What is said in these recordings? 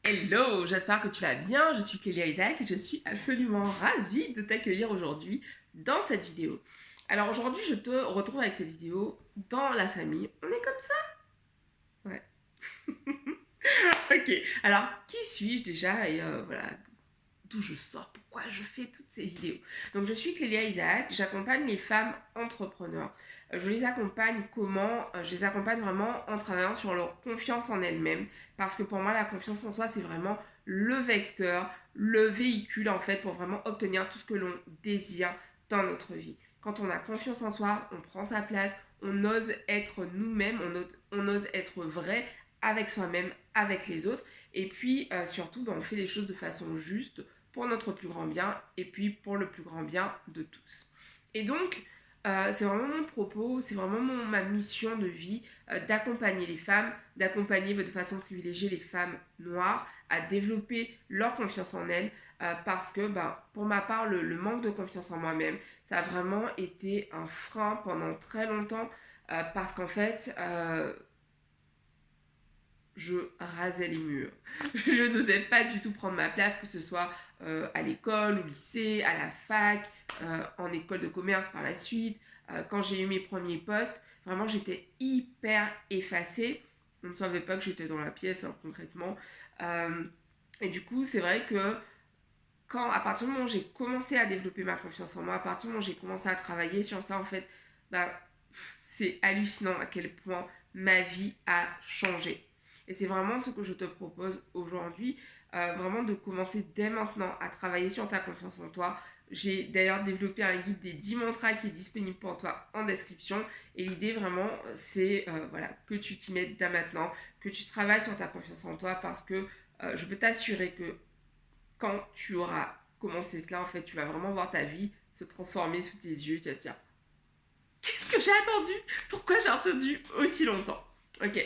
Hello, j'espère que tu vas bien, je suis Clélia Isaac et je suis absolument ravie de t'accueillir aujourd'hui dans cette vidéo. Alors aujourd'hui je te retrouve avec cette vidéo dans la famille. On est comme ça? Ouais. Ok, alors qui suis-je déjà et voilà, d'où je sors, pourquoi je fais toutes ces vidéos. Donc je suis Clélia Isaac, j'accompagne les femmes entrepreneurs. Je les accompagne comment? Je les accompagne vraiment en travaillant sur leur confiance en elles-mêmes. Parce que pour moi, la confiance en soi, c'est vraiment le vecteur, le véhicule en fait pour vraiment obtenir tout ce que l'on désire dans notre vie. Quand on a confiance en soi, on prend sa place, on ose être nous-mêmes, on ose être vrai avec soi-même, avec les autres. Et puis surtout, on fait les choses de façon juste pour notre plus grand bien et puis pour le plus grand bien de tous. Et donc, c'est vraiment mon propos, c'est vraiment ma mission de vie d'accompagner les femmes, d'accompagner de façon privilégiée les femmes noires à développer leur confiance en elles parce que pour ma part, le manque de confiance en moi-même, ça a vraiment été un frein pendant très longtemps parce qu'en fait, je rasais les murs. Je n'osais pas du tout prendre ma place, que ce soit à l'école, au lycée, à la fac, en école de commerce par la suite. Quand j'ai eu mes premiers postes, vraiment j'étais hyper effacée. On ne savait pas que j'étais dans la pièce, hein, concrètement. Et du coup, c'est vrai que à partir du moment où j'ai commencé à développer ma confiance en moi, à partir du moment où j'ai commencé à travailler sur ça, en fait, bah, c'est hallucinant à quel point ma vie a changé. Et c'est vraiment ce que je te propose aujourd'hui, vraiment de commencer dès maintenant à travailler sur ta confiance en toi. J'ai d'ailleurs développé un guide des 10 mantras qui est disponible pour toi en description. Et l'idée vraiment, c'est voilà, que tu t'y mettes dès maintenant, que tu travailles sur ta confiance en toi parce que je peux t'assurer que quand tu auras commencé cela, en fait, tu vas vraiment voir ta vie se transformer sous tes yeux. Tu vas te dire, qu'est-ce que j'ai attendu? Pourquoi j'ai attendu aussi longtemps? Ok.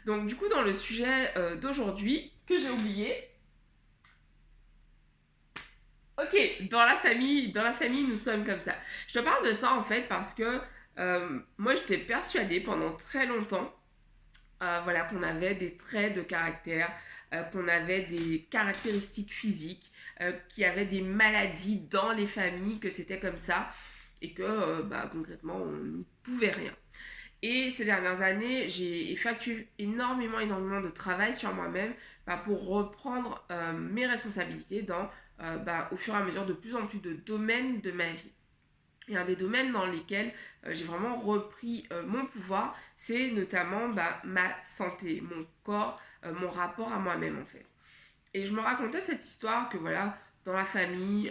Donc, du coup, dans le sujet d'aujourd'hui, que j'ai oublié. Ok, dans la famille, nous sommes comme ça. Je te parle de ça en fait parce que moi, j'étais persuadée pendant très longtemps, voilà, qu'on avait des traits de caractère, qu'on avait des caractéristiques physiques, qu'il y avait des maladies dans les familles, que c'était comme ça et que concrètement, on n'y pouvait rien. Et ces dernières années, j'ai effectué énormément de travail sur moi-même pour reprendre mes responsabilités au fur et à mesure de plus en plus de domaines de ma vie. Et un des domaines dans lesquels j'ai vraiment repris mon pouvoir, c'est notamment ma santé, mon corps, mon rapport à moi-même en fait. Et je me racontais cette histoire que voilà, dans la famille,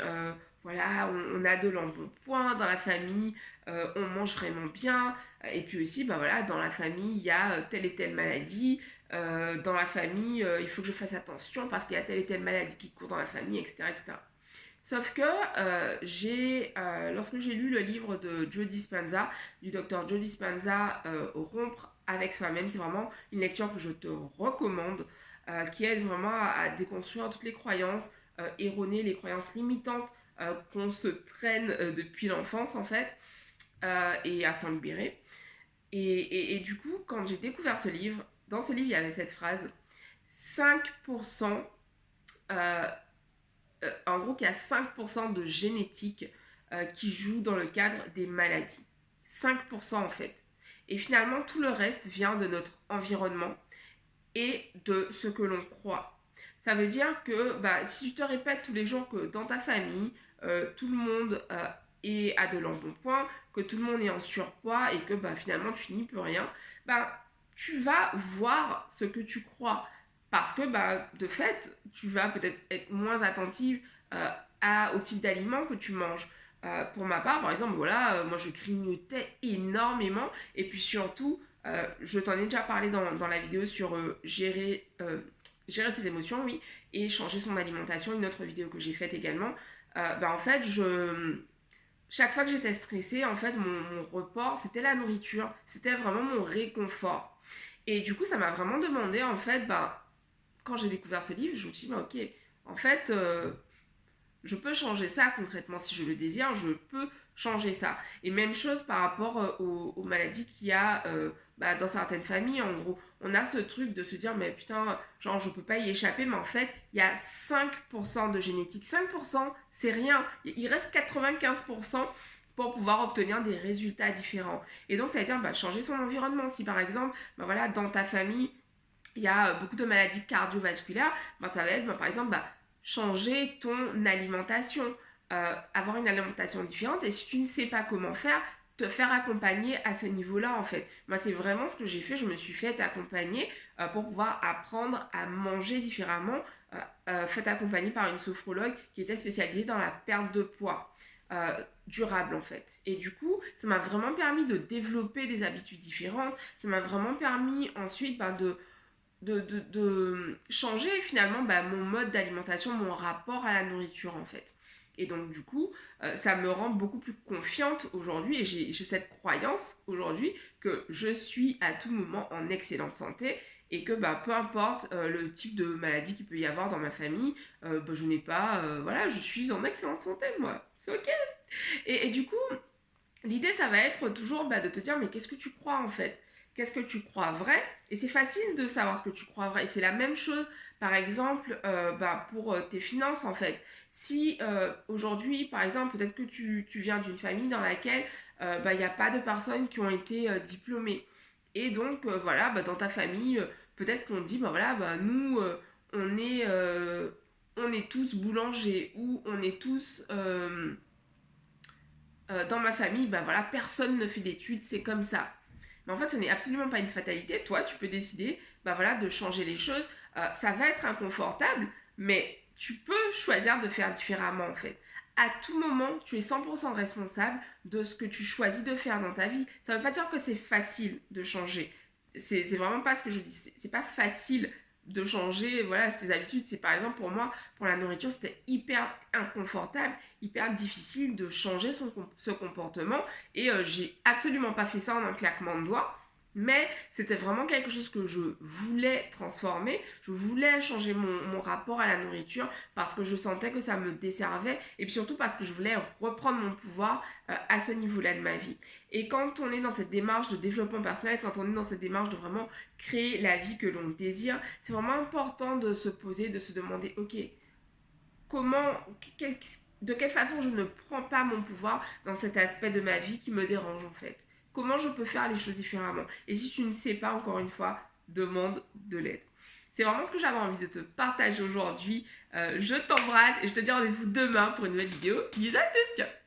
voilà, on a de l'embonpoint, dans la famille, on mange vraiment bien. Et puis aussi, voilà, dans la famille, il y a telle et telle maladie. Dans la famille, il faut que je fasse attention parce qu'il y a telle et telle maladie qui court dans la famille, etc. etc. Sauf que lorsque j'ai lu le livre de Joe Dispenza, du docteur Joe Dispenza, Rompre avec soi-même, c'est vraiment une lecture que je te recommande, qui aide vraiment à déconstruire toutes les croyances erronées, les croyances limitantes qu'on se traîne depuis l'enfance en fait, et à s'en libérer. Et du coup, quand j'ai découvert ce livre, dans ce livre, il y avait cette phrase 5%, euh, en gros, qu'il y a 5% de génétique qui joue dans le cadre des maladies. 5% en fait. Et finalement, tout le reste vient de notre environnement et de ce que l'on croit. Ça veut dire que si tu te répètes tous les jours que dans ta famille, tout le monde est à de l'embonpoint, que tout le monde est en surpoids et que finalement tu n'y peux rien, tu vas voir ce que tu crois. Parce que de fait, tu vas peut-être être moins attentive au type d'aliments que tu manges. Pour ma part, par exemple, voilà, moi je grignotais énormément et puis surtout, je t'en ai déjà parlé dans la vidéo sur gérer ses émotions, oui, et changer son alimentation, une autre vidéo que j'ai faite également. En fait, chaque fois que j'étais stressée, en fait, mon report, c'était la nourriture. C'était vraiment mon réconfort. Et du coup, ça m'a vraiment demandé, en fait, quand j'ai découvert ce livre, je me suis dit, ok, en fait, je peux changer ça concrètement si je le désire, je peux changer ça. Et même chose par rapport aux maladies qu'il y a dans certaines familles. En gros, on a ce truc de se dire, mais putain, genre, je peux pas y échapper, mais en fait, il y a 5% de génétique. 5%, c'est rien. Il reste 95% pour pouvoir obtenir des résultats différents. Et donc, ça veut dire changer son environnement. Si par exemple, voilà, dans ta famille, il y a beaucoup de maladies cardiovasculaires, ça va être par exemple changer ton alimentation, avoir une alimentation différente, et si tu ne sais pas comment faire, te faire accompagner à ce niveau-là en fait. Moi c'est vraiment ce que j'ai fait, je me suis fait accompagner pour pouvoir apprendre à manger différemment, fait accompagner par une sophrologue qui était spécialisée dans la perte de poids. Durable en fait. Et du coup, ça m'a vraiment permis de développer des habitudes différentes, ça m'a vraiment permis ensuite de changer finalement mon mode d'alimentation, mon rapport à la nourriture en fait. Et donc du coup, ça me rend beaucoup plus confiante aujourd'hui et j'ai cette croyance aujourd'hui que je suis à tout moment en excellente santé et que peu importe le type de maladie qu'il peut y avoir dans ma famille, je n'ai pas, voilà, je suis en excellente santé moi, c'est ok. Et du coup, l'idée, ça va être toujours de te dire, mais qu'est-ce que tu crois en fait? Qu'est-ce que tu crois vrai? Et c'est facile de savoir ce que tu crois vrai. Et c'est la même chose, par exemple, pour tes finances en fait. Si aujourd'hui, par exemple, peut-être que tu viens d'une famille dans laquelle il n'y a pas de personnes qui ont été diplômées. Et donc, voilà, dans ta famille, peut-être qu'on dit, nous, on est tous boulangers ou on est tous dans ma famille, voilà, personne ne fait d'études, c'est comme ça. Mais en fait, ce n'est absolument pas une fatalité. Toi, tu peux décider voilà, de changer les choses. Ça va être inconfortable, mais tu peux choisir de faire différemment en fait. À tout moment, tu es 100% responsable de ce que tu choisis de faire dans ta vie. Ça ne veut pas dire que c'est facile de changer. C'est vraiment pas ce que je dis. C'est pas facile de changer voilà, ses habitudes. C'est par exemple pour moi, pour la nourriture, c'était hyper inconfortable, hyper difficile de changer ce comportement. Et j'ai absolument pas fait ça en un claquement de doigts. Mais c'était vraiment quelque chose que je voulais transformer. Je voulais changer mon rapport à la nourriture parce que je sentais que ça me desservait et puis surtout parce que je voulais reprendre mon pouvoir à ce niveau-là de ma vie. Et quand on est dans cette démarche de développement personnel, quand on est dans cette démarche de vraiment créer la vie que l'on désire, c'est vraiment important de se poser, de se demander, ok, comment, de quelle façon je ne prends pas mon pouvoir dans cet aspect de ma vie qui me dérange en fait. Comment je peux faire les choses différemment. Et si tu ne sais pas, encore une fois, demande de l'aide. C'est vraiment ce que j'avais envie de te partager aujourd'hui. Je t'embrasse et je te dis rendez-vous demain pour une nouvelle vidéo. Bisous à tous, ciao.